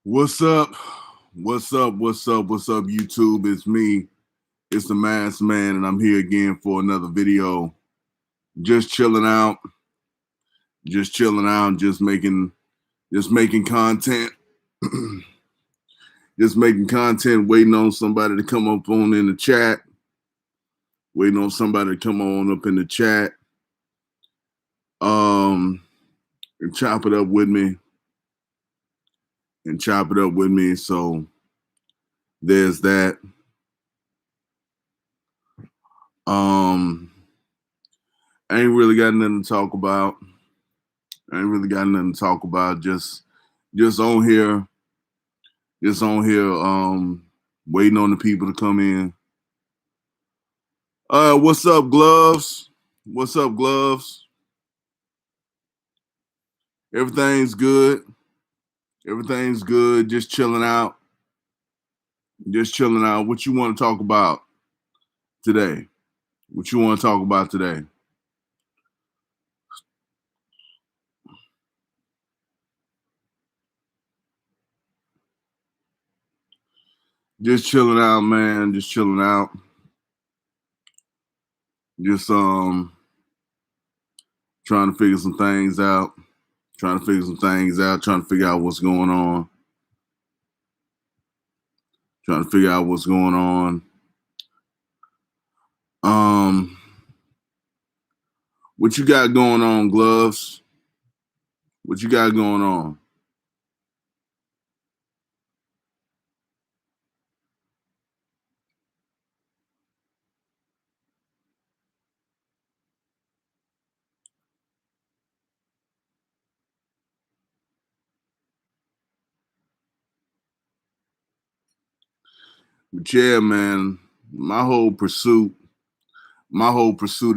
What's up? What's up? What's up? What's up, YouTube? It's me. It's the Masked Man, and I'm here again for another video. Just chilling out. Just chilling out. Just making content. Just making content. Waiting on somebody to come up on in the chat. Waiting on somebody to come on up in the chat. And chop it up with me. So there's that. I ain't really got nothing to talk about. Just on here. Waiting on the people to come in. What's up, Gloves? What's up, Gloves? Everything's good. Everything's good. Just chilling out. What you want to talk about today? Just chilling out, man. Just chilling out. Just trying to figure some things out. Trying to figure out what's going on. What you got going on, Gloves? What you got going on? But yeah, man, my whole pursuit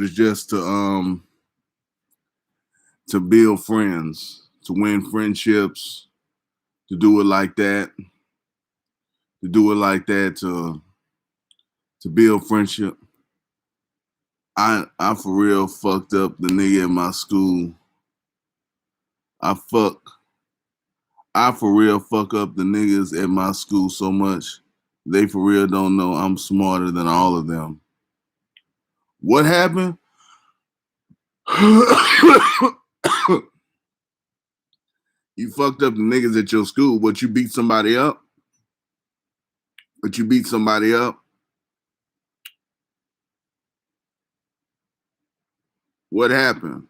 is just to build friends, to win friendships, to do it like that, to build friendship. I for real fucked up the nigga in my school. I for real fuck up the niggas at my school so much. They for real don't know I'm smarter than all of them. What happened? You fucked up the niggas at your school, but you beat somebody up? What happened?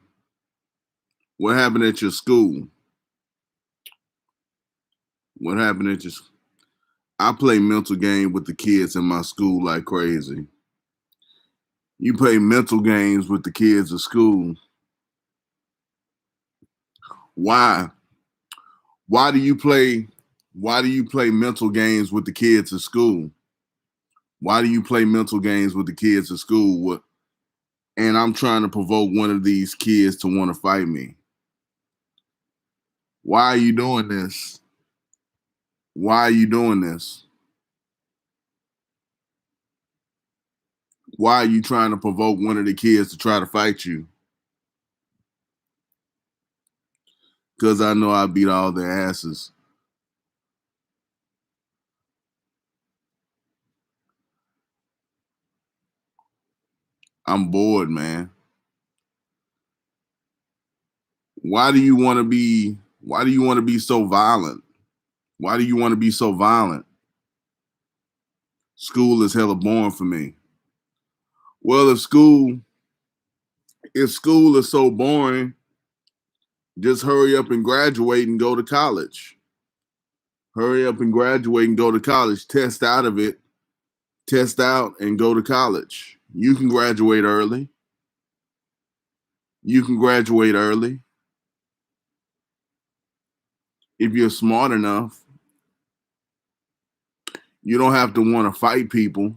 What happened at your school? I play mental game with the kids in my school like crazy. You play mental games with the kids at school. Why? Why do you play mental games with the kids at school? And I'm trying to provoke one of these kids to want to fight me. Why are you doing this? Why are you trying to provoke one of the kids to try to fight you? Because I know I beat all their asses. I'm bored, man. Why do you want to be so violent? School is hella boring for me. Well, if school is so boring, just hurry up and graduate and go to college. Test out and go to college. You can graduate early. If you're smart enough. You don't have to want to fight people.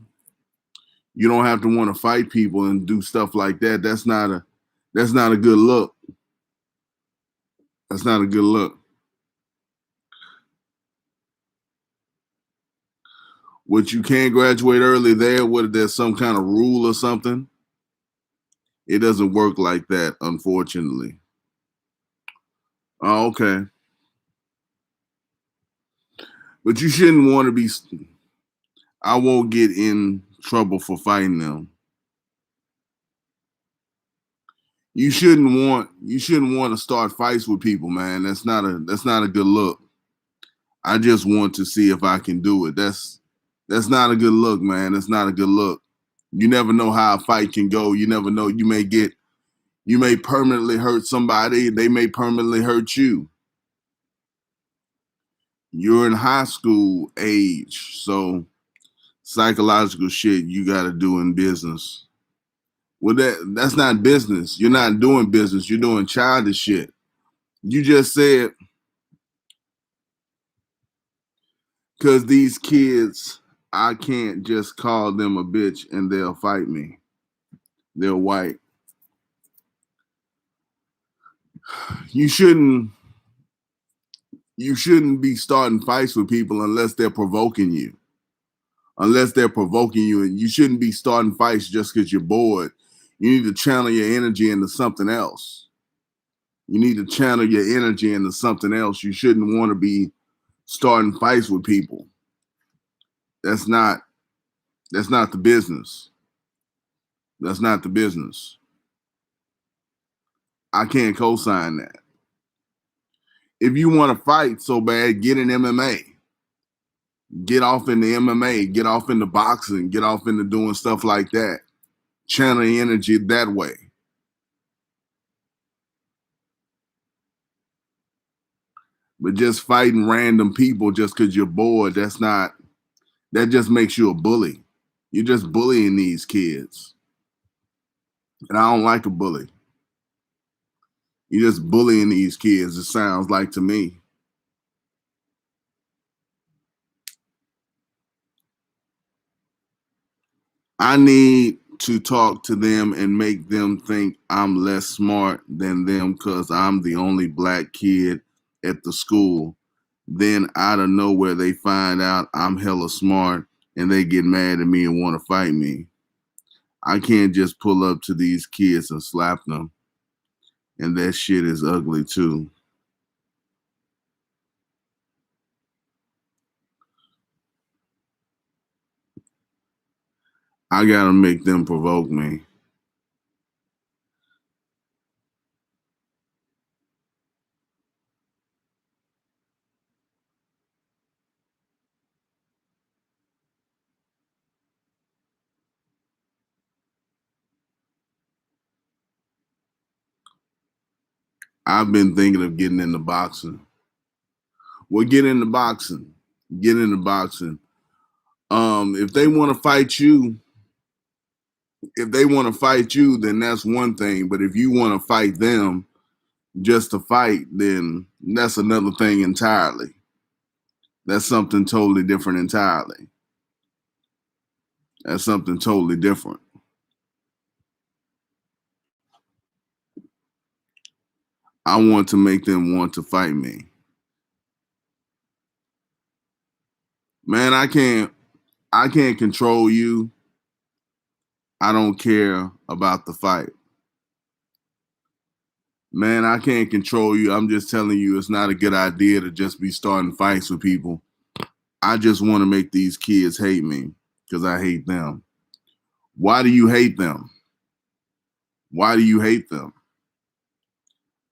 And do stuff like that. That's not a good look. What, you can't graduate early there? What, there's some kind of rule or something? It doesn't work like that, unfortunately. Oh, okay. But you shouldn't want to be. I won't get in trouble for fighting them. You shouldn't want to start fights with people, man. That's not a good look. I just want to see if I can do it. That's not a good look, man. That's not a good look. You never know how a fight can go. You never know. You may permanently hurt somebody. They may permanently hurt you. You're in high school age, so psychological shit you got to do in business. Well, that's not business. You're not doing business. You're doing childish shit. You just said because these kids, I can't just call them a bitch and they'll fight me. They're white. You shouldn't you shouldn't be starting fights with people unless they're provoking you. Unless they're provoking you, and you shouldn't be starting fights just because you're bored. You need to channel your energy into something else. You need to channel your energy into something else. You shouldn't want to be starting fights with people. That's not that's not the business. That's not the business. I can't co-sign that. If you want to fight so bad, get in MMA. Get off in the MMA, get off into boxing, get off into doing stuff like that. Channel energy that way. But just fighting random people just because you're bored, that just makes you a bully. You're just bullying these kids. And I don't like a bully. You're just bullying these kids, it sounds like to me. I need to talk to them and make them think I'm less smart than them because I'm the only black kid at the school. Then out of nowhere, they find out I'm hella smart and they get mad at me and want to fight me. I can't just pull up to these kids and slap them. And that shit is ugly too. I gotta make them provoke me. I've been thinking of getting into boxing. Well, get into boxing. Get into boxing. If they want to fight you, then that's one thing. But if you want to fight them just to fight, then that's another thing entirely. That's something totally different entirely. That's something totally different. I want to make them want to fight me. Man, I can't control you. I don't care about the fight. Man, I can't control you. I'm just telling you it's not a good idea to just be starting fights with people. I just want to make these kids hate me because I hate them. Why do you hate them? Why do you hate them?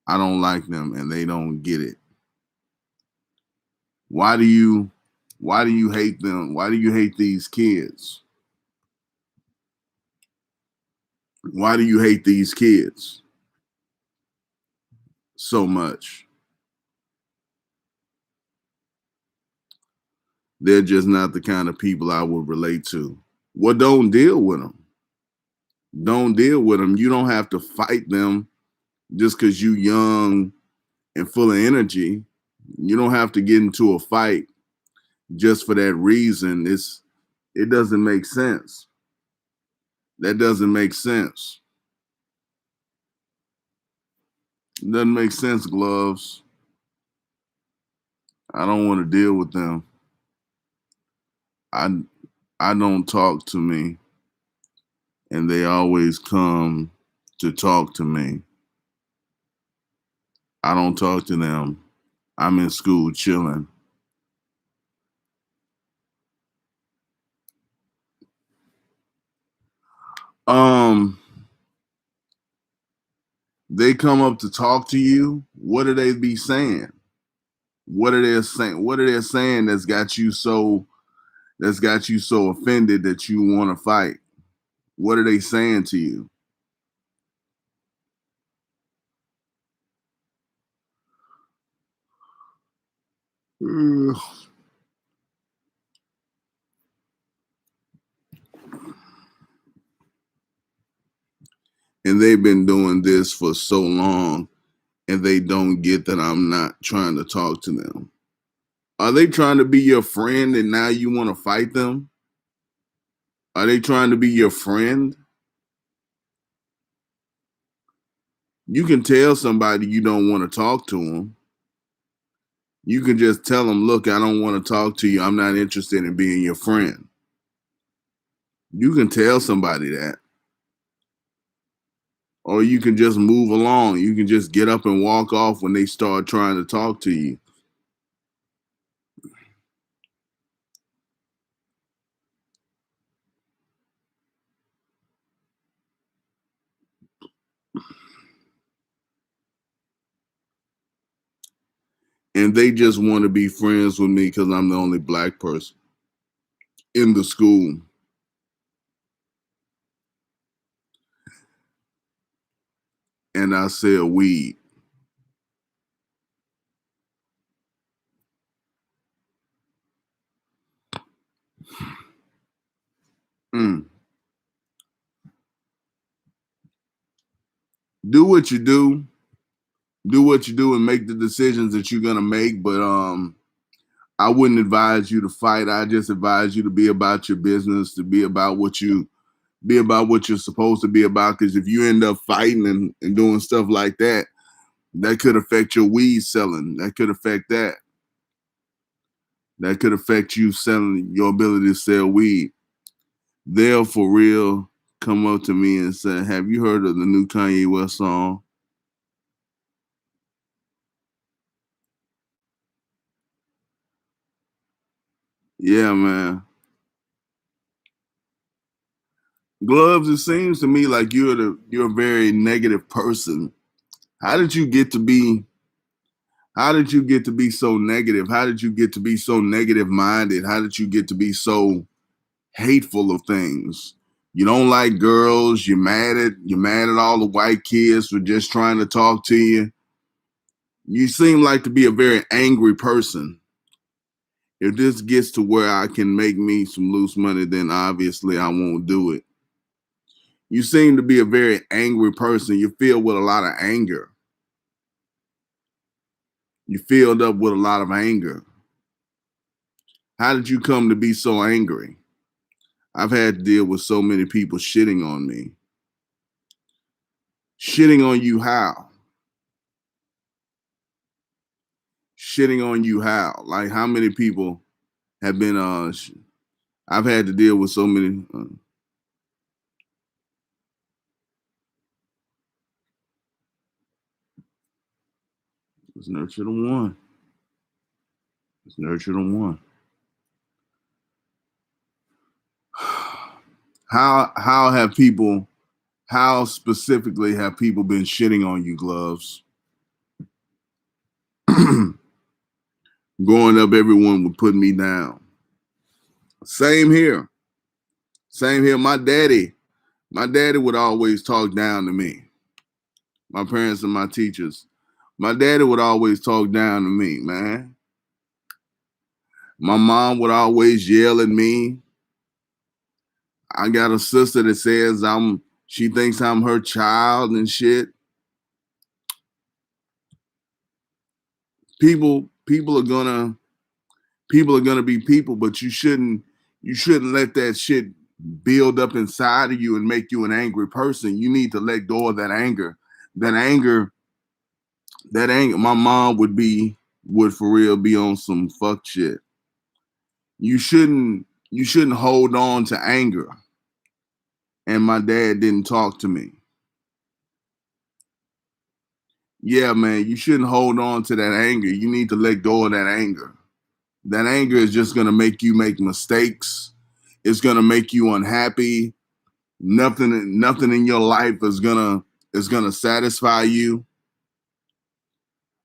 I don't like them and they don't get it. Why do you hate them? Why do you hate these kids? Why do you hate these kids so much? They're just not the kind of people I would relate to. Well, don't deal with them. Don't deal with them. You don't have to fight them just because you young and full of energy. You don't have to get into a fight just for that reason. It doesn't make sense. That doesn't make sense. It doesn't make sense, gloves. I don't want to deal with them. I I don't talk to me, and they always come to talk to me. I don't talk to them. I'm in school chilling. Um, they come up to talk to you. What do they be saying? What are they saying? What are they saying that's got you so offended that you want to fight? What are they saying to you? Ugh. And they've been doing this for so long, and they don't get that I'm not trying to talk to them. Are they trying to be your friend and now you want to fight them? Are they trying to be your friend? You can tell somebody you don't want to talk to them. You can just tell them, look, I don't want to talk to you. I'm not interested in being your friend. You can tell somebody that. Or you can just move along. You can just get up and walk off when they start trying to talk to you. And they just want to be friends with me because I'm the only black person in the school. And I sell weed. Mm. Do what you do. Do what you do and make the decisions that you're gonna make. But I wouldn't advise you to fight. I just advise you to be about your business, to be about what you're supposed to be about. Because if you end up fighting and doing stuff like that, that could affect your weed selling. That could affect that. That could affect you selling your ability to sell weed. They'll for real come up to me and say, "Have you heard of the new Kanye West song?" Yeah, man. Gloves, it seems to me like you're a very negative person. How did you get to be how did you get to be so negative? How did you get to be so negative minded? How did you get to be so hateful of things? You don't like girls, you're mad at all the white kids for just trying to talk to you. You seem like to be a very angry person. If this gets to where I can make me some loose money, then obviously I won't do it. You seem to be a very angry person. You feel with a lot of anger. You filled up with a lot of anger. How did you come to be so angry? I've had to deal with so many people shitting on me. Shitting on you how? Shitting on you how? Like how many people have been I've had to deal with so many let's nurture the one. Let's nurture the one. How have people how specifically have people been shitting on you, Gloves? Growing up, everyone would put me down. Same here. Same here. My daddy would always talk down to me. My parents and my teachers. My daddy would always talk down to me, man. My mom would always yell at me. I got a sister that says she thinks I'm her child and shit. People are gonna be people, but you shouldn't let that shit build up inside of you and make you an angry person. You need to let go of that anger. That anger, that anger. My mom would for real be on some fuck shit. You shouldn't hold on to anger. And my dad didn't talk to me. Yeah, man, you shouldn't hold on to that anger. You need to let go of that anger. That anger is just gonna make you make mistakes. It's gonna make you unhappy. Nothing in your life is gonna satisfy you.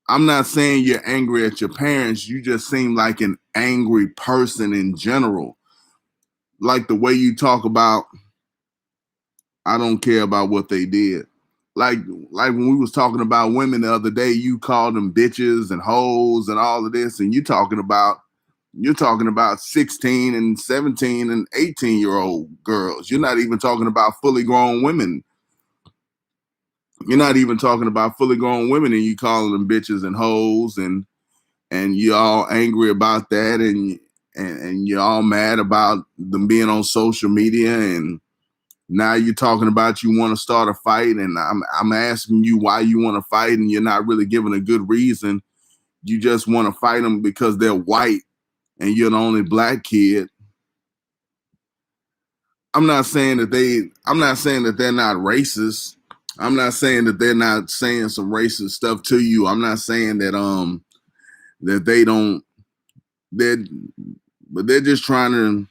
I'm not saying you're angry at your parents. You just seem like an angry person in general. Like the way you talk about, I don't care about what they did. Like like when we was talking about women the other day, you called them bitches and hoes and all of this, and you're talking about 16 and 17 and 18-year-old girls. You're not even talking about fully grown women. You're not even talking about fully grown women, and you calling them bitches and hoes, and you're all angry about that, and you're all mad about them being on social media, and now you're talking about you want to start a fight, and I'm asking you why you want to fight, and you're not really giving a good reason. You just want to fight them because they're white and you're the only black kid. I'm not saying that they're not racist. I'm not saying that they're not saying some racist stuff to you. I'm not saying that they don't they're but they're just trying to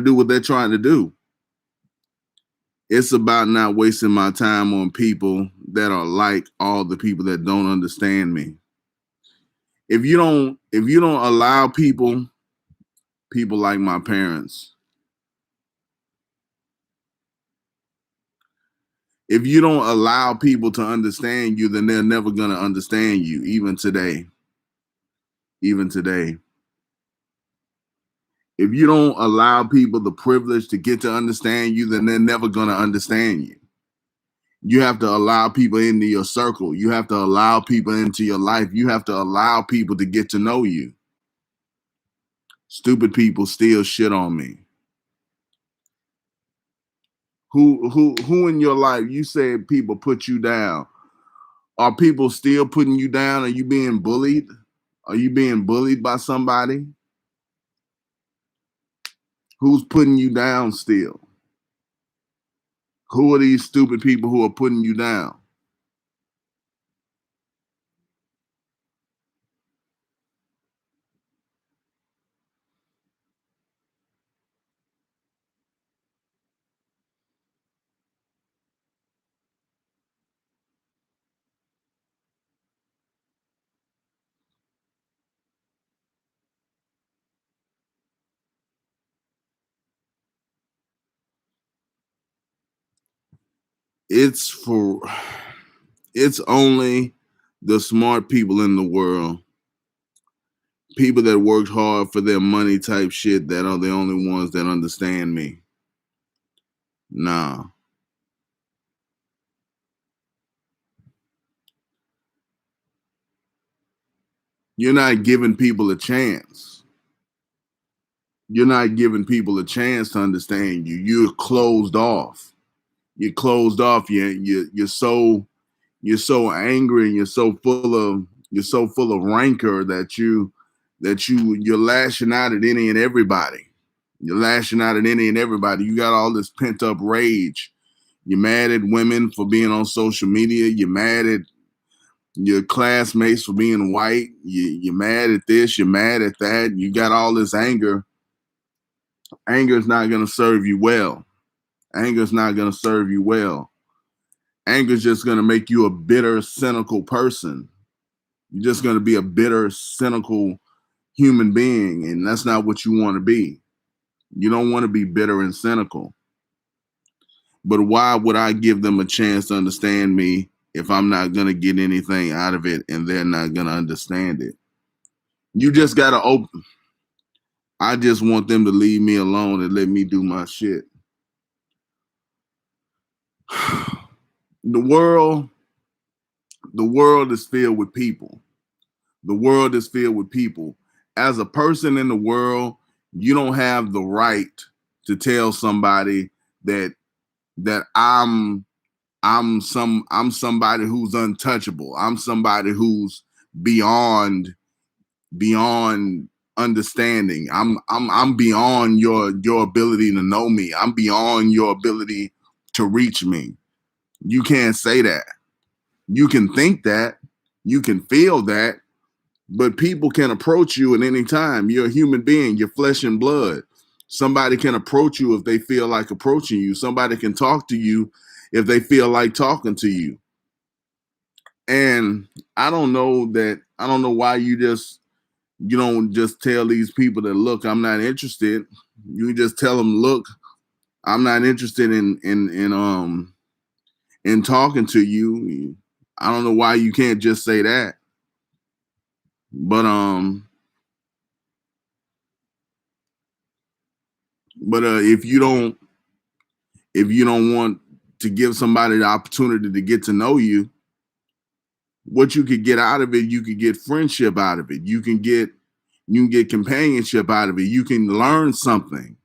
do what they're trying to do. It's about not wasting my time on people that are like all the people that don't understand me. If you don't allow people like my parents, if you don't allow people to understand you, then they're never going to understand you, even today. Even today. If you don't allow people the privilege to get to understand you, then they're never going to understand you. You have to allow people into your circle. You have to allow people into your life. You have to allow people to get to know you. Stupid people still shit on me. Who in your life, you said people put you down. Are people still putting you down? Are you being bullied? Are you being bullied by somebody? Who's putting you down still? Who are these stupid people who are putting you down? It's for it's only the smart people in the world, people that worked hard for their money type shit, that are the only ones that understand me. Nah. You're not giving people a chance. You're not giving people a chance to understand you. You're closed off. You're closed off. You're so angry, and you're so full of rancor you're lashing out at any and everybody. You're lashing out at any and everybody. You got all this pent up rage. You're mad at women for being on social media. You're mad at your classmates for being white. You're mad at this. You're mad at that. You got all this anger. Anger is not going to serve you well. Anger is not going to serve you well. Anger is just going to make you a bitter, cynical person. You're just going to be a bitter, cynical human being, and that's not what you want to be. You don't want to be bitter and cynical. But why would I give them a chance to understand me if I'm not going to get anything out of it and they're not going to understand it? You just got to open. I just want them to leave me alone and let me do my shit. The world is filled with people. The world is filled with people. As a person in the world, you don't have the right to tell somebody that I'm somebody who's untouchable. I'm somebody who's beyond understanding. I'm beyond your ability to know me. I'm beyond your ability to reach me. You can't say that. You can think that, you can feel that, but people can approach you at any time. You're a human being, you're flesh and blood. Somebody can approach you if they feel like approaching you. Somebody can talk to you if they feel like talking to you. And I don't know why you don't just tell these people that, look, I'm not interested. You just tell them, look, I'm not interested in talking to you. I don't know why you can't just say that. But if you don't want to give somebody the opportunity to get to know you, what you could get out of it, you could get friendship out of it. You can get companionship out of it. You can learn something.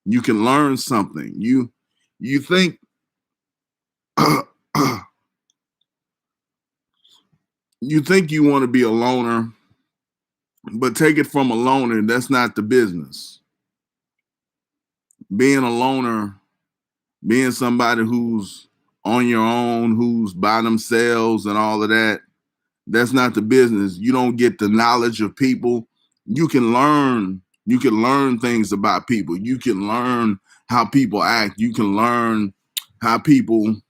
You can learn something. You think you think you want to be a loner, but take it from a loner, that's not the business. Being a loner, being somebody who's on your own, who's by themselves and all of that, that's not the business. You don't get the knowledge of people. You can learn things about people. You can learn how people act. You can learn how people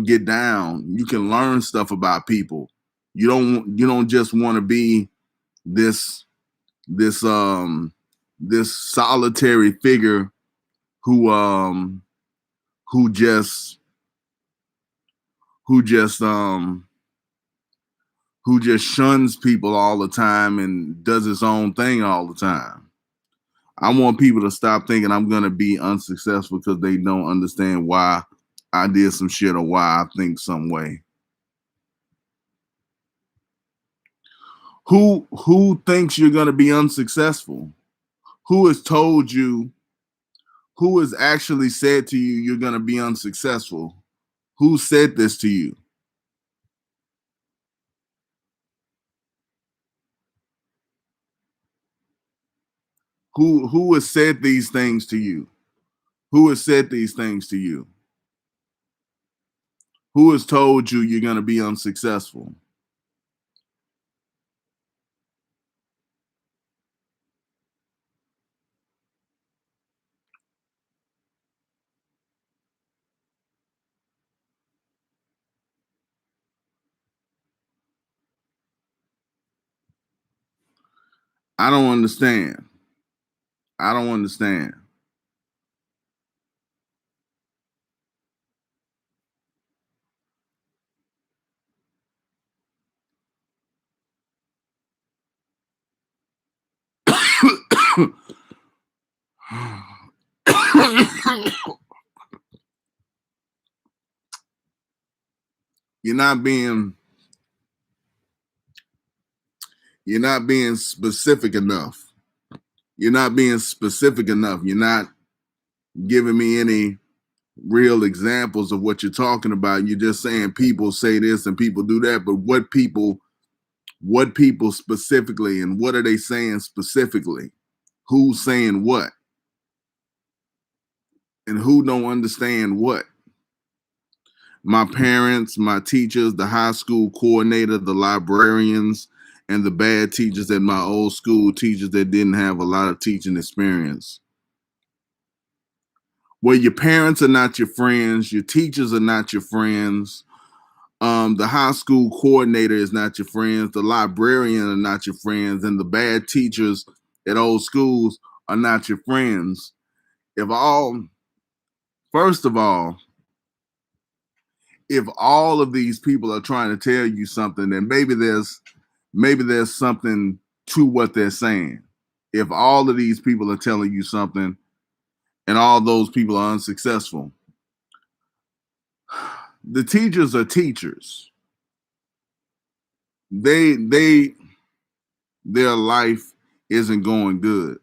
get down. You can learn stuff about people. You don't just want to be this this um this solitary figure who who just who just um who just shuns people all the time and does his own thing all the time. I want people to stop thinking I'm going to be unsuccessful because they don't understand why I did some shit or why I think some way. Who thinks you're going to be unsuccessful? Who has told you? Who has actually said to you you're going to be unsuccessful? Who said this to you? Who has said these things to you? Who has said these things to you? Who has told you you're going to be unsuccessful? I don't understand. I don't understand. you're not being you're not being specific enough. You're not being specific enough. You're not giving me any real examples of what you're talking about. You're just saying people say this and people do that, but what people specifically, and what are they saying specifically? Who's saying what? And who don't understand what? My parents, my teachers, the high school coordinator, the librarians, and the bad teachers at my old school, teachers that didn't have a lot of teaching experience. Well, your parents are not your friends, your teachers are not your friends, the high school coordinator is not your friends, the librarian are not your friends, and the bad teachers at old schools are not your friends. If all, first of all, if all of these people are trying to tell you something, then maybe there's something to what they're saying. If all of these people are telling you something and all those people are unsuccessful, the teachers are teachers. They their life isn't going good.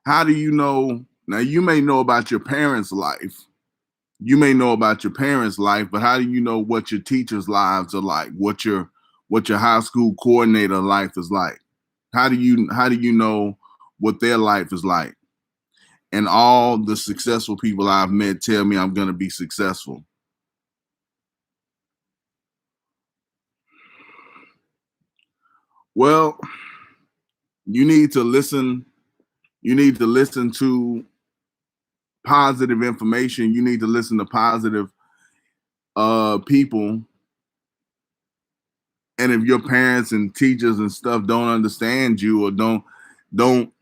How do you know? Now you may know about your parents' life. You may know about your parents' life, but how do you know what your teachers' lives are like? What your high school coordinator life is like? How do you know what their life is like? And all the successful people I've met tell me I'm going to be successful. Well, You need to listen. You need to listen to positive information. You need to listen to positive people. And if your parents and teachers and stuff don't understand you or don't don't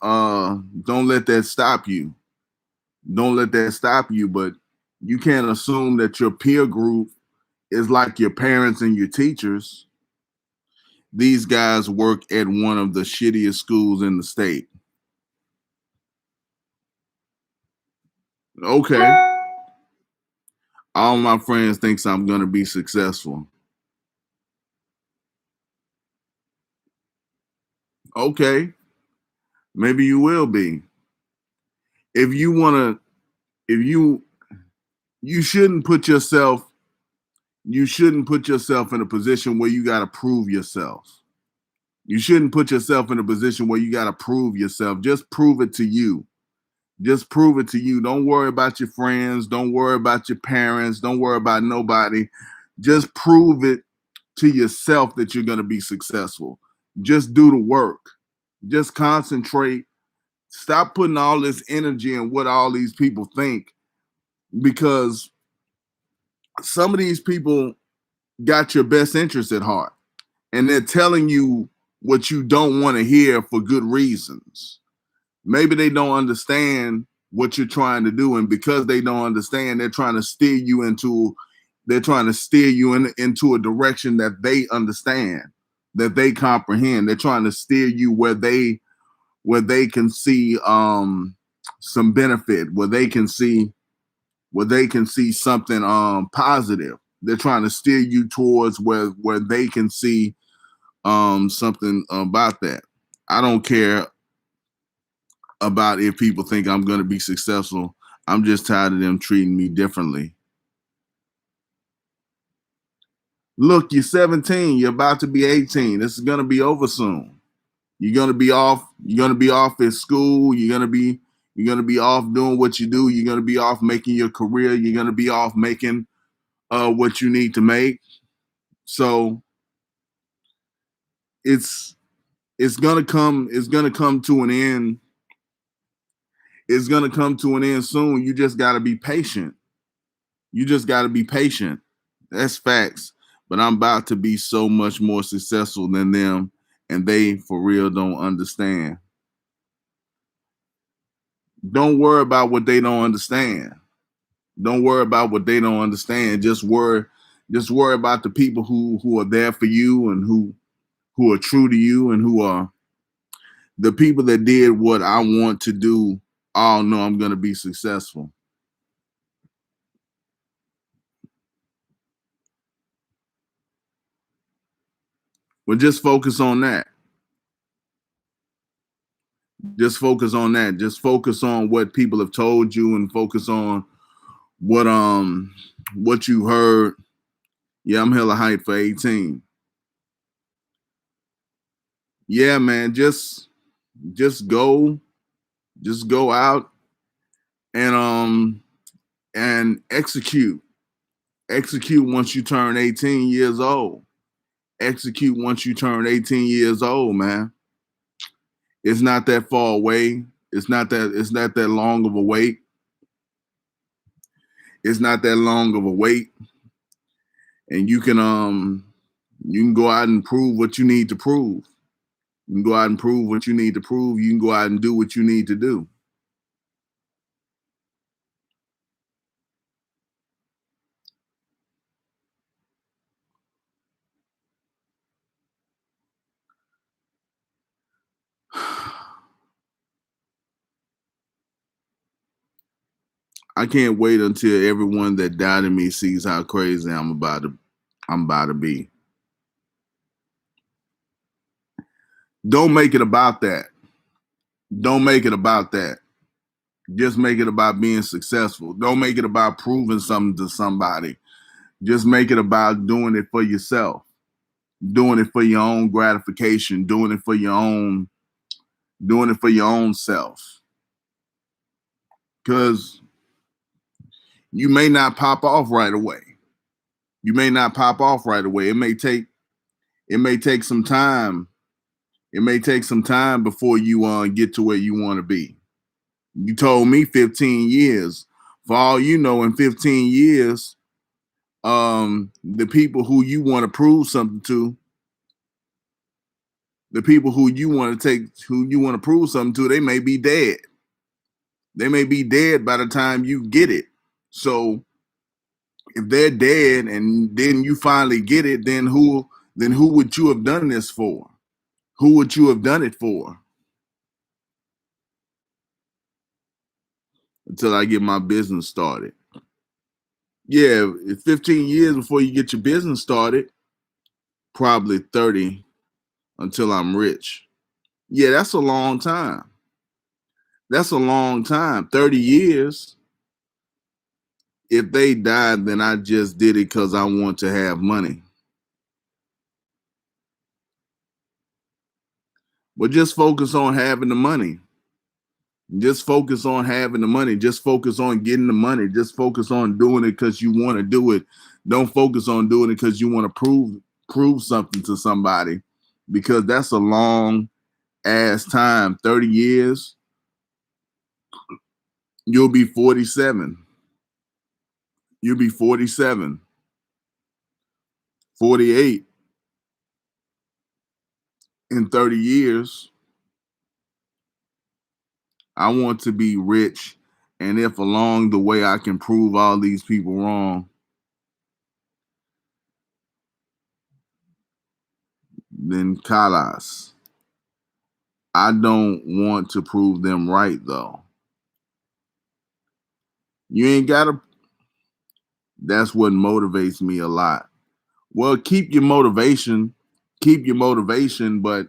let that stop you. Don't let that stop you. But you can't assume that your peer group is like your parents and your teachers. These guys work at one of the shittiest schools in the state. Okay. All my friends thinks I'm gonna be successful. Okay, maybe you will be. If you wanna, if you shouldn't put yourself, you shouldn't put yourself in a position where you gotta prove yourself. You shouldn't put yourself in a position where you gotta prove yourself. Just prove it to you. Just prove it to you. Don't worry about your friends. Don't worry about your parents. Don't worry about nobody. Just prove it to yourself that you're going to be successful. Just do the work. Just concentrate. Stop putting all this energy in what all these people think, because some of these people got your best interest at heart and they're telling you what you don't want to hear for good reasons. Maybe they don't understand what you're trying to do, and because they don't understand, they're trying to steer you into into a direction that they understand, that they comprehend. They're trying to steer you where they can see some benefit, where they can see something positive. They're trying to steer you towards where they can see something about that. I don't care about if people think I'm going to be successful. I'm just tired of them treating me differently. Look, you're 17. You're about to be 18. This is going to be over soon. You're going to be off. You're going to be off at school. You're going to be off doing what you do. You're going to be off making your career. You're going to be off making what you need to make. So it's going to come to an end. It's going to come to an end soon. You just got to be patient. You just got to be patient. That's facts. But I'm about to be so much more successful than them, and they for real don't understand. Don't worry about what they don't understand. Don't worry about what they don't understand. Just worry about the people who are there for you and who are true to you and who are the people that did what I want to do. All know I'm going to be successful. But just focus on that. Just focus on that. Just focus on what people have told you and focus on what you heard. Yeah, I'm hella hyped for 18. Yeah, man, just go just go out and execute. Execute once you turn 18 years old. Execute once you turn 18 years old, man. It's not that far away. It's not that long of a wait. It's not that long of a wait. And you can go out and prove what you need to prove. You can go out and prove what you need to prove. You can go out and do what you need to do. I can't wait until everyone that doubted me sees how crazy I'm about to be. Don't make it about that. Don't make it about that. Just make it about being successful. Don't make it about proving something to somebody. Just make it about doing it for yourself, doing it for your own gratification, doing it for your own self. Because you may not pop off right away. You may not pop off right away. It may take some time. It may take some time before you get to where you want to be. You told me 15 years. For all you know, in 15 years, the people who you want to prove something to, the people who you want to take, who you want to prove something to, they may be dead. They may be dead by the time you get it. So if they're dead and then you finally get it, then who would you have done this for? Who would you have done it for? Until I get my business started. Yeah, 15 years before you get your business started, probably 30 until I'm rich. Yeah, that's a long time. That's a long time. 30 years. If they died, then I just did it because I want to have money. But just focus on having the money. Just focus on having the money. Just focus on getting the money. Just focus on doing it because you want to do it. Don't focus on doing it because you want to prove something to somebody, because that's a long ass time. 30 years, you'll be 47. You'll be 47, 48 in 30 years. I want to be rich. And if along the way I can prove all these people wrong, then kalas. I don't want to prove them right, though. You ain't got to. That's what motivates me a lot. Well, keep your motivation, but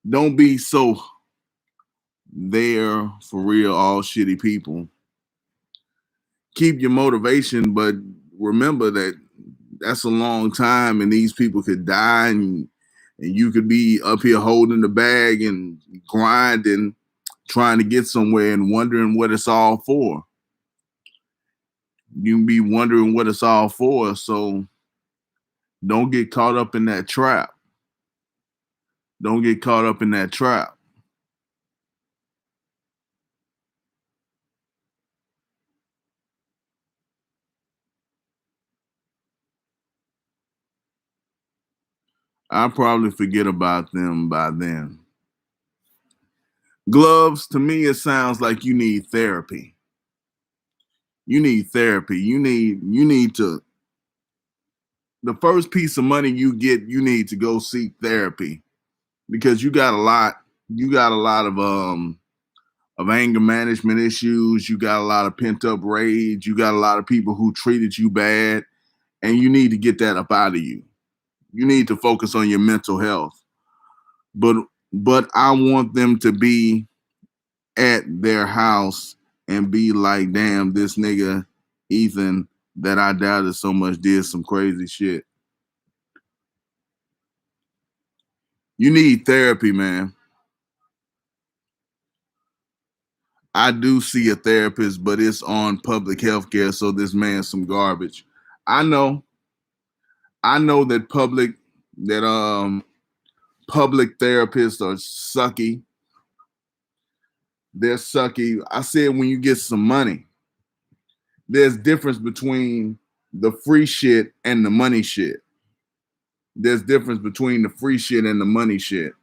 don't be so there for real, all shitty people. Keep your motivation, but remember that that's a long time, and these people could die, and you could be up here holding the bag and grinding, trying to get somewhere and wondering what it's all for. You can be wondering what it's all for, so don't get caught up in that trap. Don't get caught up in that trap. I'll probably forget about them by then. Gloves, to me, it sounds like you need therapy. You need therapy. You need to, the first piece of money you get, you need to go seek therapy, because you got a lot of anger management issues. You got a lot of pent up rage. You got a lot of people who treated you bad, and you need to get that up out of you. You need to focus on your mental health. But I want them to be at their house and be like, damn, this nigga Ethan that I doubted so much did some crazy shit. You need therapy, man. I do see a therapist, but it's on public health care, so this man's some garbage. I know. I know that public therapists are sucky. They're sucky. I said when you get some money, there's difference between the free shit and the money shit. There's difference between the free shit and the money shit.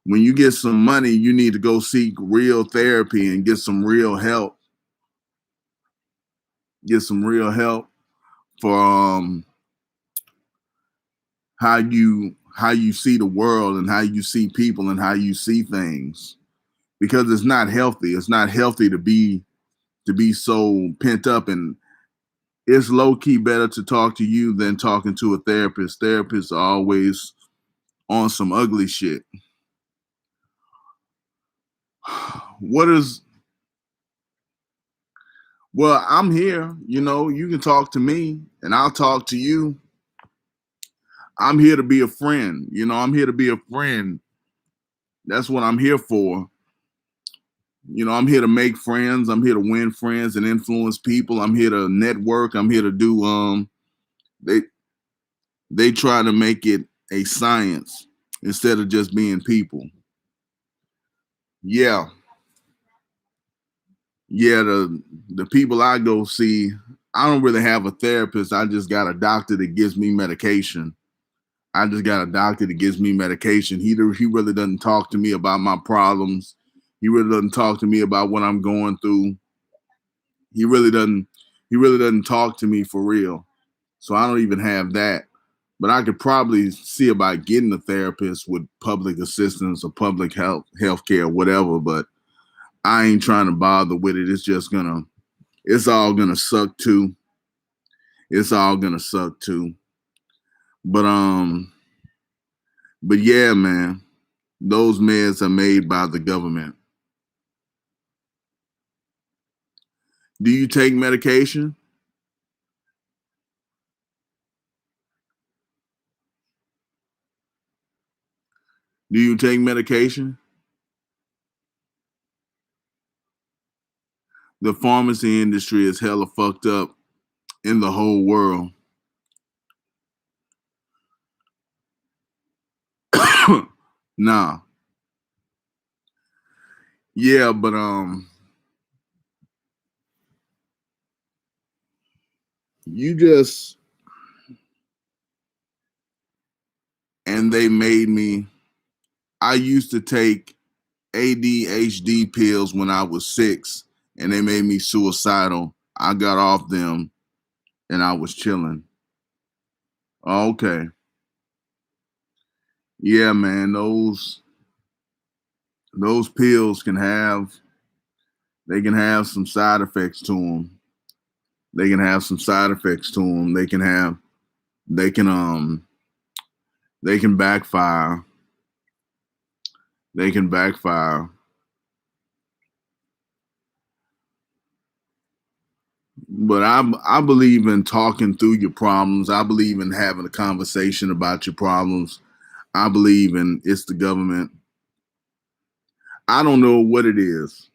When you get some money, you need to go seek real therapy and get some real help. Get some real help for how you see the world and how you see people and how you see things. Because it's not healthy. It's not healthy to be so pent up, and it's low key better to talk to you than talking to a therapist. Therapists are always on some ugly shit. What is Well, I'm here. You can talk to me and I'll talk to you. I'm here to be a friend. I'm here to be a friend. That's what I'm here for. I'm here to make friends. I'm here to win friends and influence people. I'm here to network. I'm here to do they try to make it a science. instead of just being people. Yeah. Yeah, the people I go see, I don't really have a therapist. I just got a doctor that gives me medication. I just got a doctor that gives me medication. He really doesn't talk to me about my problems. He really doesn't talk to me about what I'm going through. He really doesn't he really doesn't talk to me for real. So I don't even have that. But I could probably see about getting a therapist with public assistance or public health care, whatever, but I ain't trying to bother with it. It's all gonna suck too. It's all gonna suck too. But but yeah, man, those meds are made by the government. Do you take medication? Do you take medication? The pharmacy industry is hella fucked up in the whole world. Nah. Yeah, but you just and they made me I used to take ADHD pills when I was 6 and they made me suicidal. I got off them and I was chilling. Okay. Yeah, man, those pills can have some side effects to them. They can have some side effects to them. They can they can backfire. They can backfire. But I believe in talking through your problems. I believe in having a conversation about your problems. I believe in it's the government. I don't know what it is.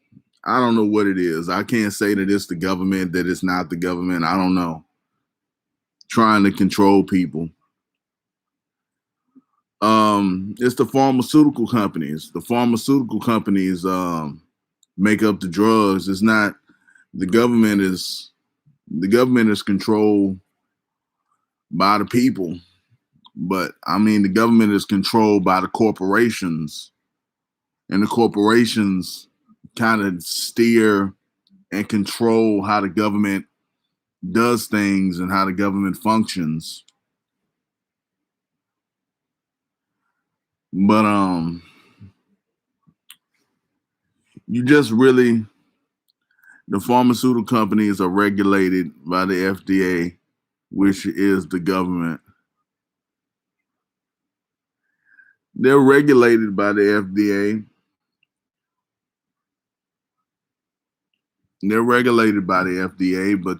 I don't know what it is. I can't say that it's the government, that it's not the government. I don't know. Trying to control people. It's the pharmaceutical companies. The pharmaceutical companies make up the drugs. It's not the government is the government is controlled by the people. But I mean the government is controlled by the corporations. And the corporations kind of steer and control how the government does things and how the government functions. But you just really the pharmaceutical companies are regulated by the FDA, which is the government. They're regulated by the FDA. They're regulated by the FDA, but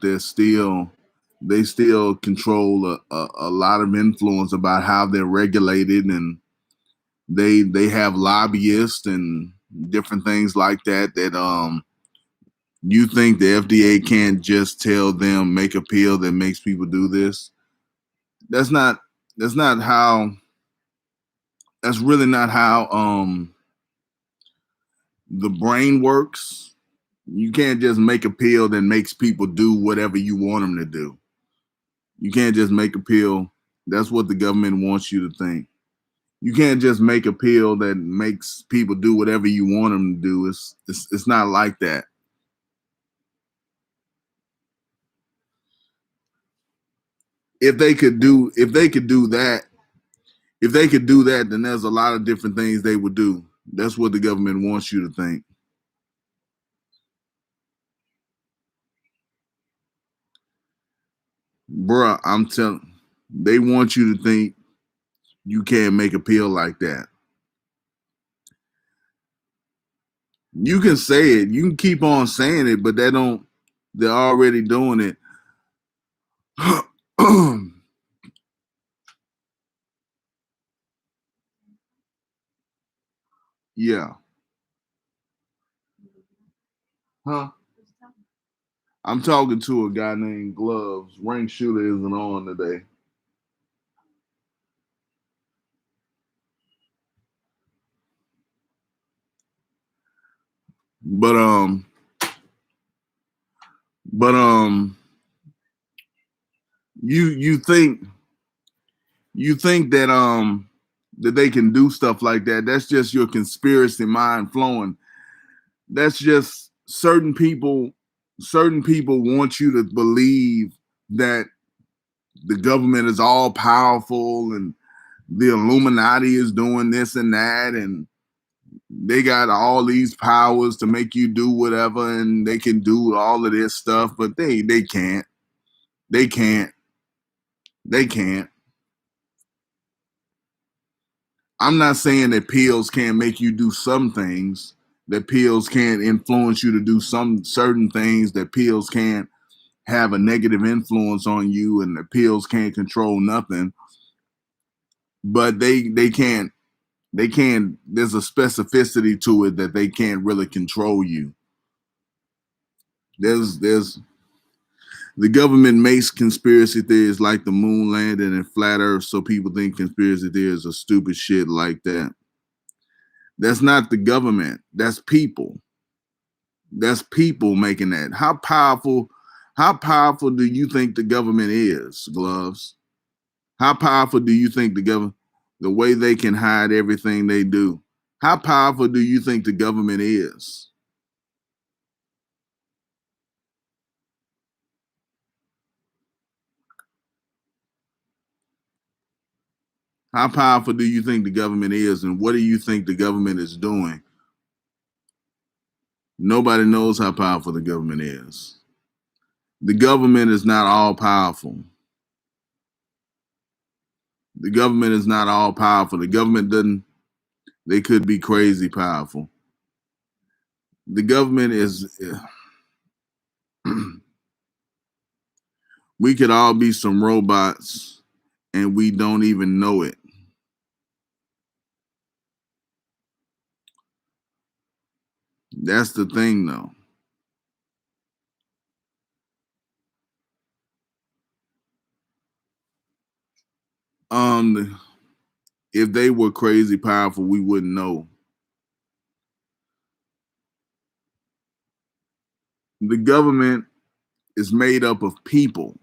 they still control a lot of influence about how they're regulated, and they have lobbyists and different things like that that you think the FDA can't just tell them make a pill that makes people do this. That's not that's not how that's really not how the brain works. You can't just make a pill that makes people do whatever you want them to do. You can't just make a pill. That's what the government wants you to think. You can't just make a pill that makes people do whatever you want them to do. It's not like that. If they could do that, if they could do that, then there's a lot of different things they would do. That's what the government wants you to think. Bruh, I'm telling they want you to think you can't make a pill like that. You can say it, you can keep on saying it, but they're already doing it. Yeah. Huh? I'm talking to a guy named Gloves. Rank Shooter isn't on today. But but you think that that they can do stuff like that. That's just your conspiracy mind flowing. That's just certain people want you to believe that the government is all powerful and the Illuminati is doing this and that, and they got all these powers to make you do whatever, and they can do all of this stuff, but they can't. They can't. They can't. I'm not saying that pills can't make you do some things, that pills can't influence you to do some certain things, that pills can't have a negative influence on you, and the pills can't control nothing. But they can't, there's a specificity to it that they can't really control you. There's the government makes conspiracy theories like the moon landing and flat earth, so people think conspiracy theories are stupid shit like that. That's not the government. That's people. That's people making that. How powerful do you think the government is, Gloves? How powerful do you think the government, the way they can hide everything they do? How powerful do you think the government is? How powerful do you think the government is, and what do you think the government is doing? Nobody knows how powerful the government is. The government is not all powerful. The government is not all powerful. The government doesn't, they could be crazy powerful. The government is, we could all be some robots and we don't even know it. That's the thing, though. If they were crazy powerful, we wouldn't know. The government is made up of people.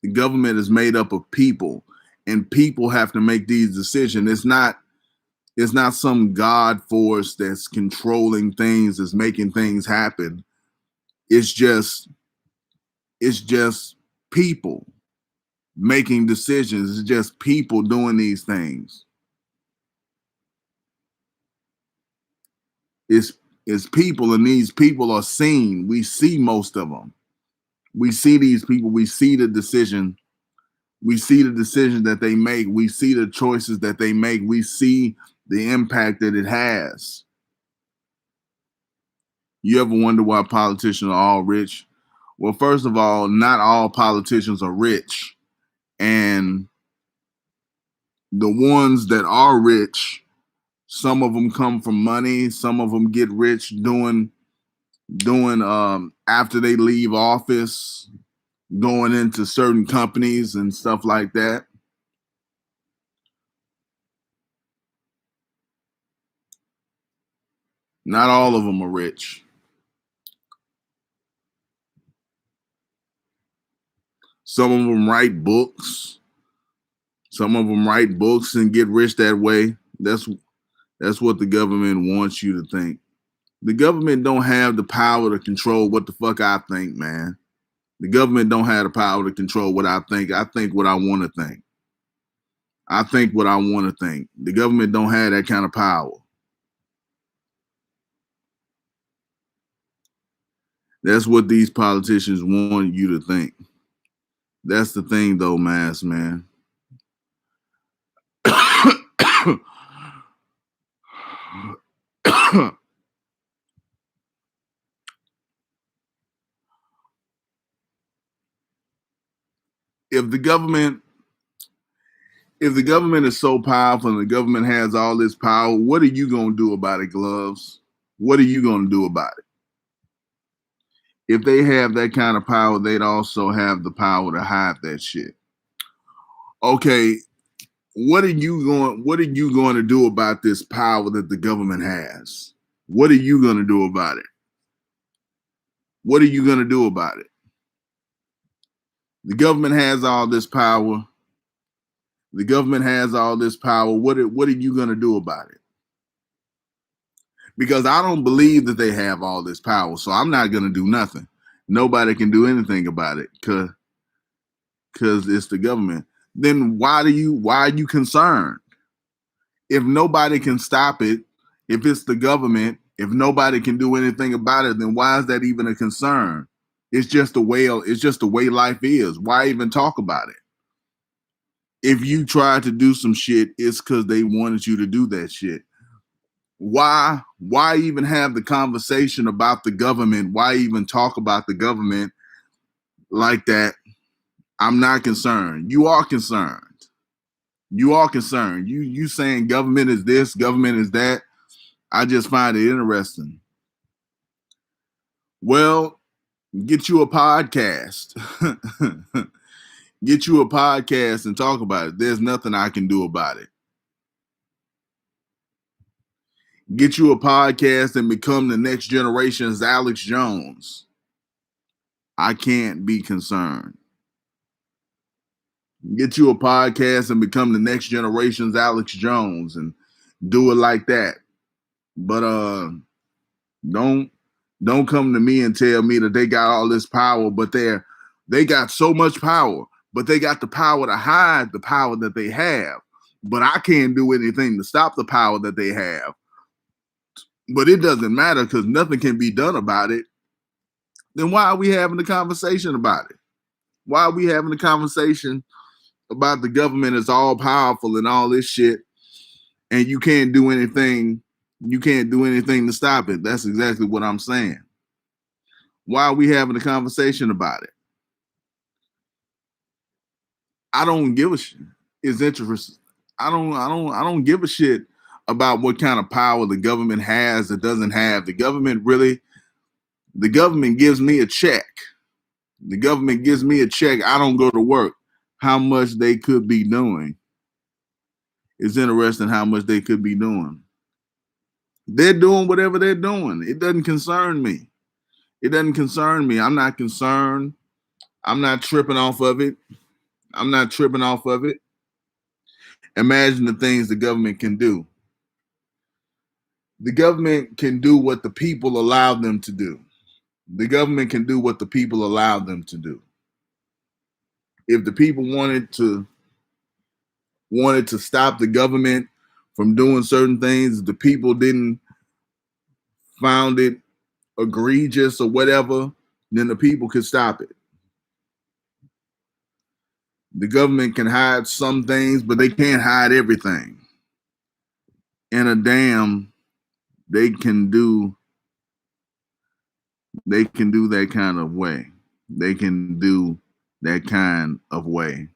The government is made up of people, and people have to make these decisions. It's not some God force that's controlling things, that's making things happen. It's just people making decisions. It's just people doing these things. It's people, and these people are seen. We see most of them. We see these people. We see the decision. We see the decision that they make. We see the choices that they make. We see the impact that it has. You ever wonder why politicians are all rich? Well, first of all, not all politicians are rich. And the ones that are rich, some of them come from money, some of them get rich doing after they leave office, going into certain companies and stuff like that. Not all of them are rich. Some of them write books. Some of them write books and get rich that way. That's what the government wants you to think. The government don't have the power to control what the fuck I think, man. The government don't have the power to control what I think. I think what I want to think. I think what I want to think. The government don't have that kind of power. That's what these politicians want you to think. That's the thing, though, Mass, man. if the government is so powerful and the government has all this power, what are you gonna do about it, Gloves? What are you gonna do about it? If they have that kind of power, they'd also have the power to hide that shit. Okay, what are you going to do about this power that the government has? What are you going to do about it? What are you going to do about it? The government has all this power. The government has all this power. What are you going to do about it? Because I don't believe that they have all this power, so I'm not going to do nothing. Nobody can do anything about it because it's the government. Then why are you concerned? If nobody can stop it, if it's the government, if nobody can do anything about it, then why is that even a concern? It's just the way life is. Why even talk about it? If you try to do some shit, it's because they wanted you to do that shit. Why even have the conversation about the government? Why even talk about the government like that? I'm not concerned. You are concerned. You are concerned. You saying government is this, government is that. I just find it interesting. Well, get you a podcast. Get you a podcast and talk about it. There's nothing I can do about it. Get you a podcast and become the next generation's Alex Jones. I can't be concerned. Get you a podcast and become the next generation's Alex Jones and do it like that. But don't come to me and tell me that they got all this power, but they got so much power, but they got the power to hide the power that they have. But I can't do anything to stop the power that they have. But it doesn't matter because nothing can be done about it. Then why are we having the conversation about it? Why are we having the conversation about the government is all powerful and all this shit, and you can't do anything? You can't do anything to stop it. That's exactly what I'm saying. Why are we having a conversation about it? I don't give a shit. It's interesting. I don't give a shit about what kind of power the government has or doesn't have. The government gives me a check. The government gives me a check. I don't go to work. How much they could be doing. It's interesting how much they could be doing. They're doing whatever they're doing. It doesn't concern me. It doesn't concern me. I'm not concerned. I'm not tripping off of it. I'm not tripping off of it. Imagine the things the government can do. The government can do what the people allow them to do. The government can do what the people allow them to do. If the people wanted to stop the government from doing certain things, the people didn't found it egregious or whatever, then the people could stop it. The government can hide some things, but they can't hide everything. And a damn, they can do that kind of way. They can do that kind of way.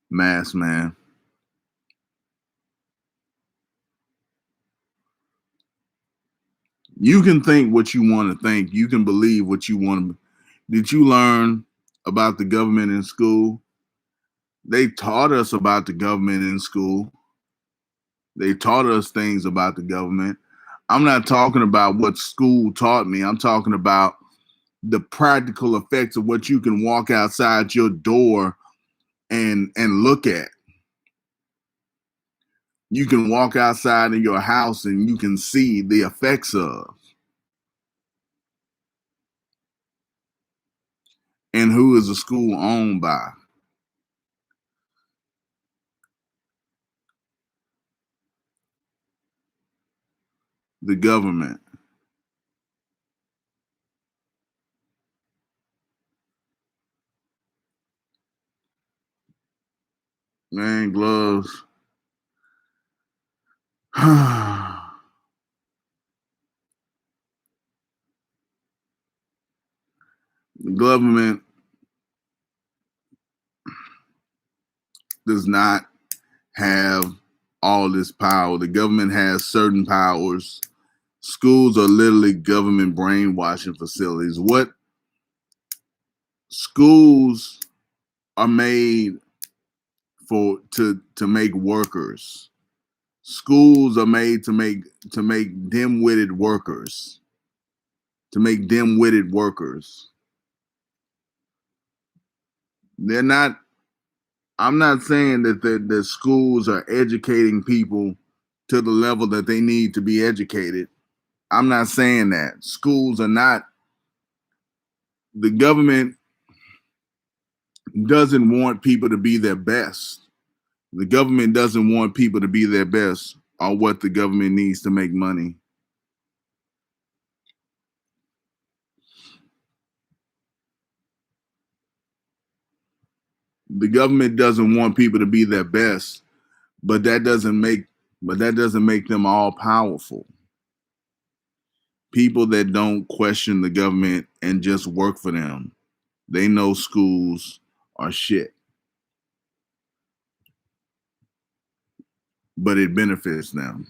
Mass man. You can think what you want to think. You can believe what you want to. Did you learn about the government in school? They taught us about the government in school. They taught us things about the government. I'm not talking about what school taught me. I'm talking about the practical effects of what you can walk outside your door and look at. You can walk outside in your house and you can see the effects of. And who is the school owned by? The government. Man, gloves. The government does not have all this power. The government has certain powers. Schools are literally government brainwashing facilities. What schools are made for to make workers. Schools are made to make dim-witted workers. To make dim-witted workers. They're not. I'm not saying that the schools are educating people to the level that they need to be educated. I'm not saying that. Schools are not. The government doesn't want people to be their best. The government doesn't want people to be their best on what the government needs to make money. The government doesn't want people to be their best, but that doesn't make them all powerful. People that don't question the government and just work for them, they know schools are shit. But it benefits them.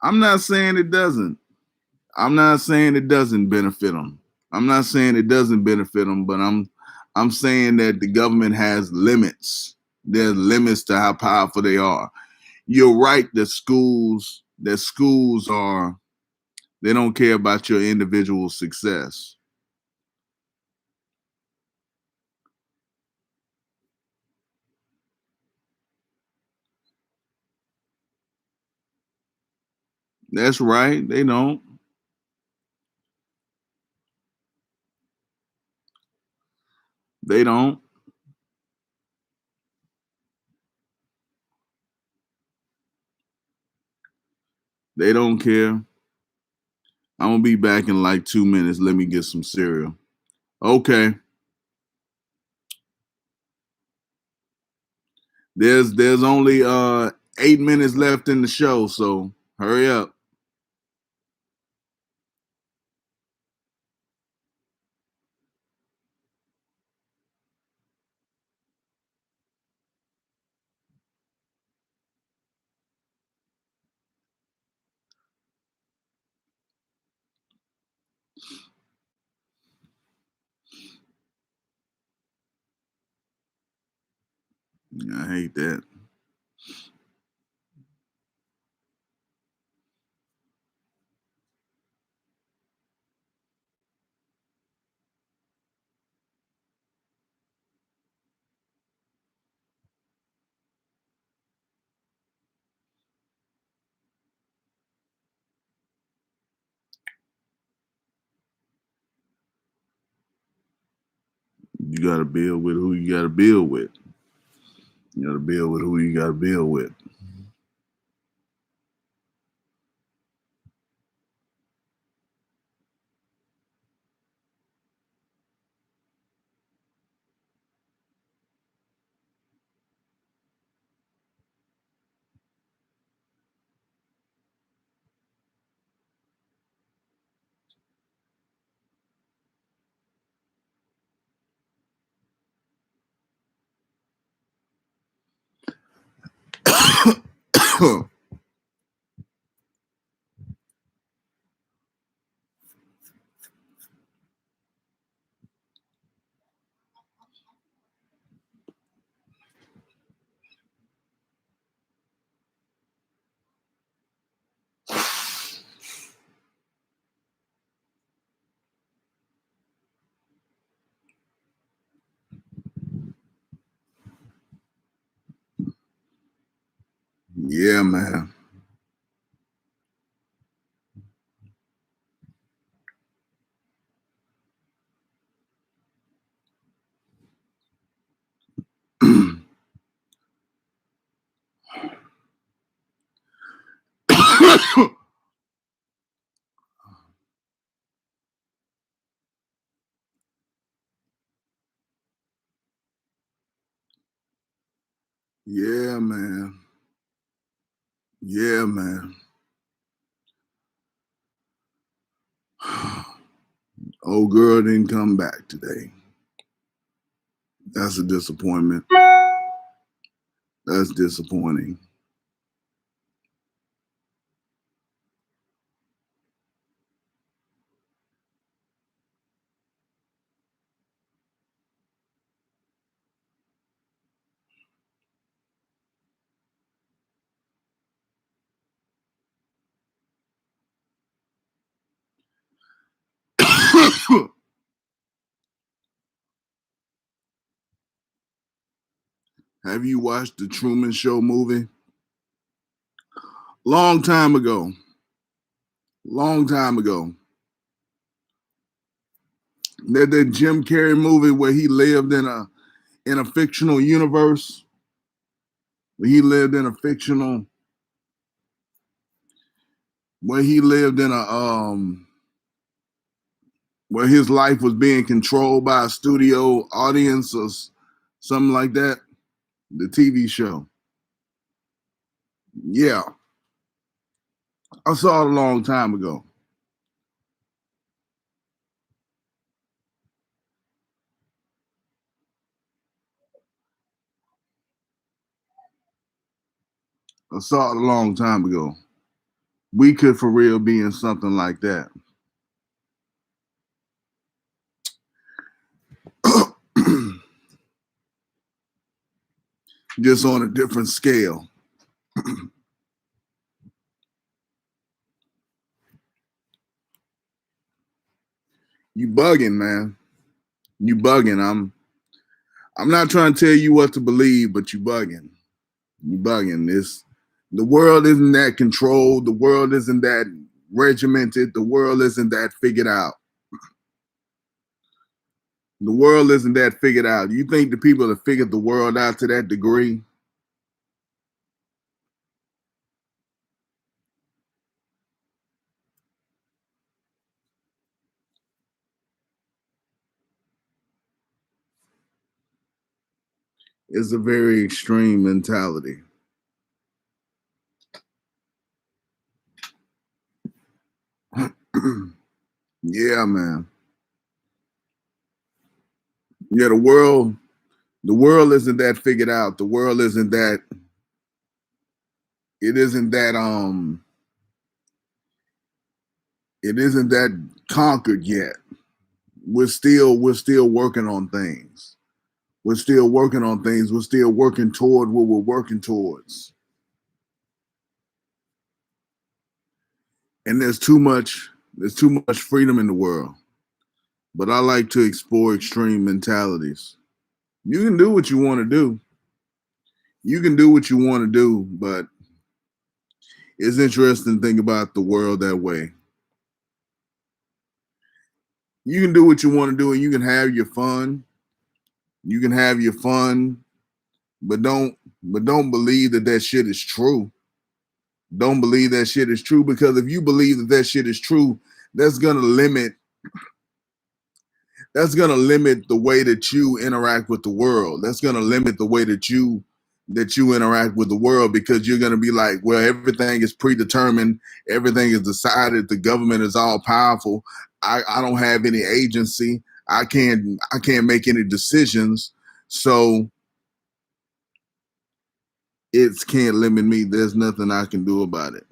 I'm not saying it doesn't. I'm not saying it doesn't benefit them. I'm not saying it doesn't benefit them, but I'm saying that the government has limits. There's limits to how powerful they are. You're right that schools are, they don't care about your individual success. That's right. They don't. They don't. They don't care. I'm gonna be back in like 2 minutes. Let me get some cereal. Okay. There's only 8 minutes left in the show, so hurry up. I hate that. You gotta build with who you gotta build with. You gotta build with who you gotta build with. Yeah, man. Yeah, man. Yeah, man. Old girl didn't come back today. That's a disappointment. That's disappointing. Have you watched the Truman Show movie? Long time ago. Long time ago. There's the Jim Carrey movie where he lived in a fictional universe. He lived in a fictional where he lived in a where his life was being controlled by a studio audience or something like that. The TV show. Yeah. I saw it a long time ago. I saw it a long time ago. We could for real be in something like that. Just on a different scale. You bugging, man. You bugging. I'm not trying to tell you what to believe, but you bugging. You bugging. The world isn't that controlled. The world isn't that regimented. The world isn't that figured out. The world isn't that figured out. You think the people that figured the world out to that degree? It's a very extreme mentality. Yeah, man. Yeah, the world isn't that figured out. The world isn't that it isn't that it isn't that conquered yet. We're still working on things. We're still working on things. We're still working toward what we're working towards. And there's too much freedom in the world. But I like to explore extreme mentalities. You can do what you want to do. You can do what you want to do, but it's interesting to think about the world that way. You can do what you want to do and you can have your fun. You can have your fun, but don't believe that shit is true. Don't believe that shit is true, because if you believe that shit is true, that's gonna limit the way that you interact with the world. That's gonna limit the way that you interact with the world, because you're gonna be like, well, everything is predetermined, everything is decided, the government is all powerful. I don't have any agency. I can't make any decisions. So it can't limit me. There's nothing I can do about it.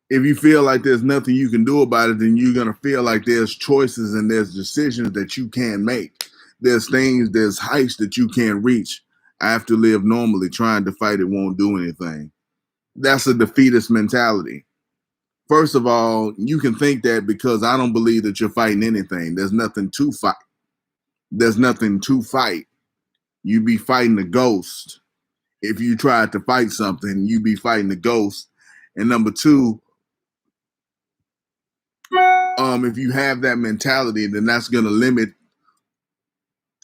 If you feel like there's nothing you can do about it, then you're going to feel like there's choices and there's decisions that you can't make. There's heights that you can't reach. I have to live normally. Trying to fight it won't do anything. That's a defeatist mentality. First of all, you can think that because I don't believe that you're fighting anything. There's nothing to fight. There's nothing to fight. You'd be fighting a ghost. If you tried to fight something, you'd be fighting a ghost. And number two, if you have that mentality, then that's going to limit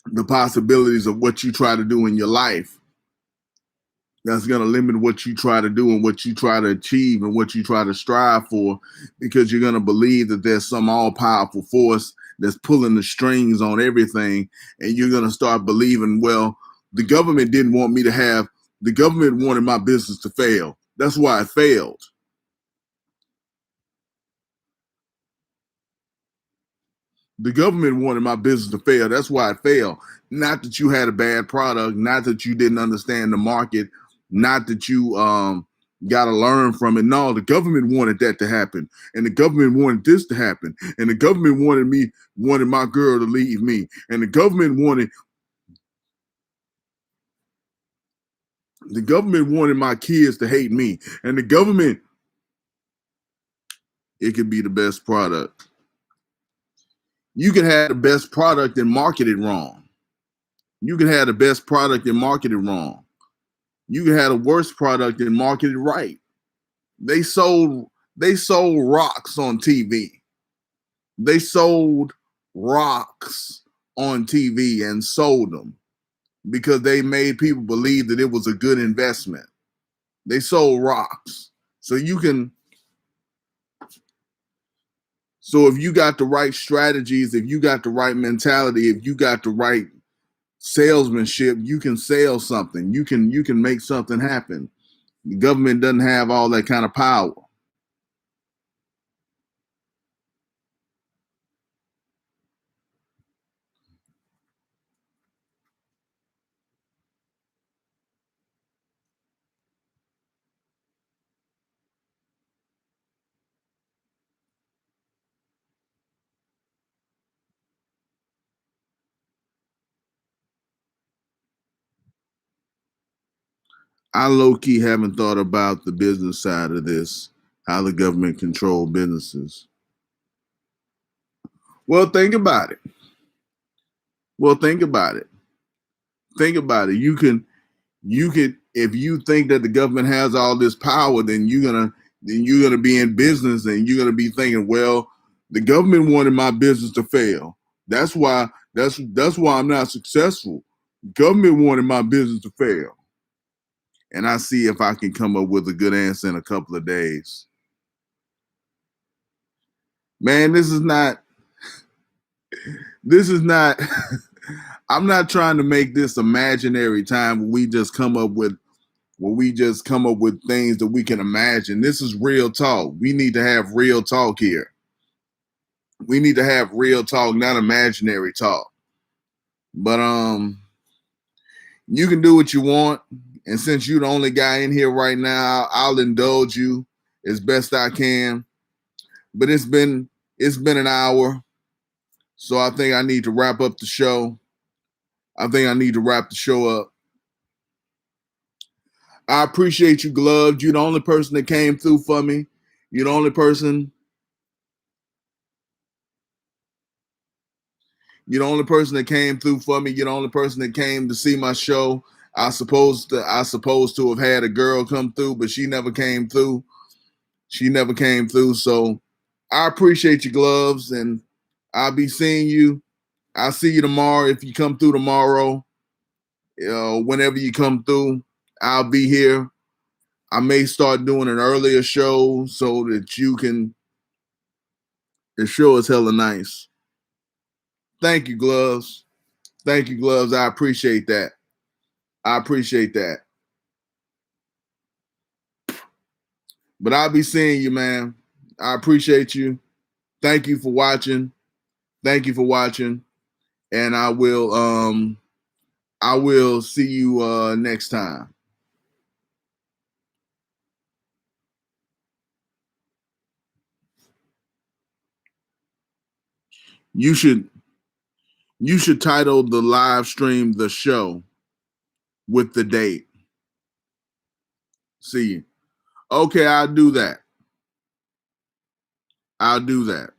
the possibilities of what you try to do in your life. That's going to limit what you try to do and what you try to achieve and what you try to strive for, because you're going to believe that there's some all-powerful force that's pulling the strings on everything, and you're going to start believing, well, the government wanted my business to fail. That's why it failed. The government wanted my business to fail. That's why it failed. Not that you had a bad product, not that you didn't understand the market, not that you got to learn from it. No, the government wanted that to happen, and the government wanted this to happen, and the government wanted my girl to leave me, and the government wanted The government wanted my kids to hate me, and the government, it could be the best product. You can have the best product and market it wrong. You can have the best product and market it wrong. You can have the worst product and market it right. They sold rocks on TV. They sold rocks on TV and sold them because they made people believe that it was a good investment. They sold rocks. So if you got the right strategies, if you got the right mentality, if you got the right salesmanship, you can sell something. You can make something happen. The government doesn't have all that kind of power. I low-key haven't thought about the business side of this, how the government control businesses. Well, think about it. Well, think about it. Think about it. You can if you think that the government has all this power, then you're gonna be in business and you're gonna be thinking, well, the government wanted my business to fail. That's why I'm not successful. Government wanted my business to fail. And I see if I can come up with a good answer in a couple of days. Man, this is not I'm not trying to make this imaginary time where we just come up with things that we can imagine. This is real talk. We need to have real talk here. We need to have real talk, not imaginary talk. But you can do what you want. And since you're the only guy in here right now, I'll indulge you as best I can. But it's been an hour. So I think I need to wrap up the show. I think I need to wrap the show up. I appreciate you, Gloves. You're the only person that came through for me. You're the only person. You're the only person that came through for me. You're the only person that came to see my show. I supposed to have had a girl come through, but she never came through. She never came through. So I appreciate you, Gloves, and I'll be seeing you. I'll see you tomorrow. If you come through tomorrow, whenever you come through, I'll be here. I may start doing an earlier show so that you can. The show is hella nice. Thank you, Gloves. Thank you, Gloves. I appreciate that. I appreciate that. But I'll be seeing you, man. I appreciate you. Thank you for watching. Thank you for watching. And I will see you next time. You should title the live stream the show with the date. See you. Okay, I'll do that. I'll do that.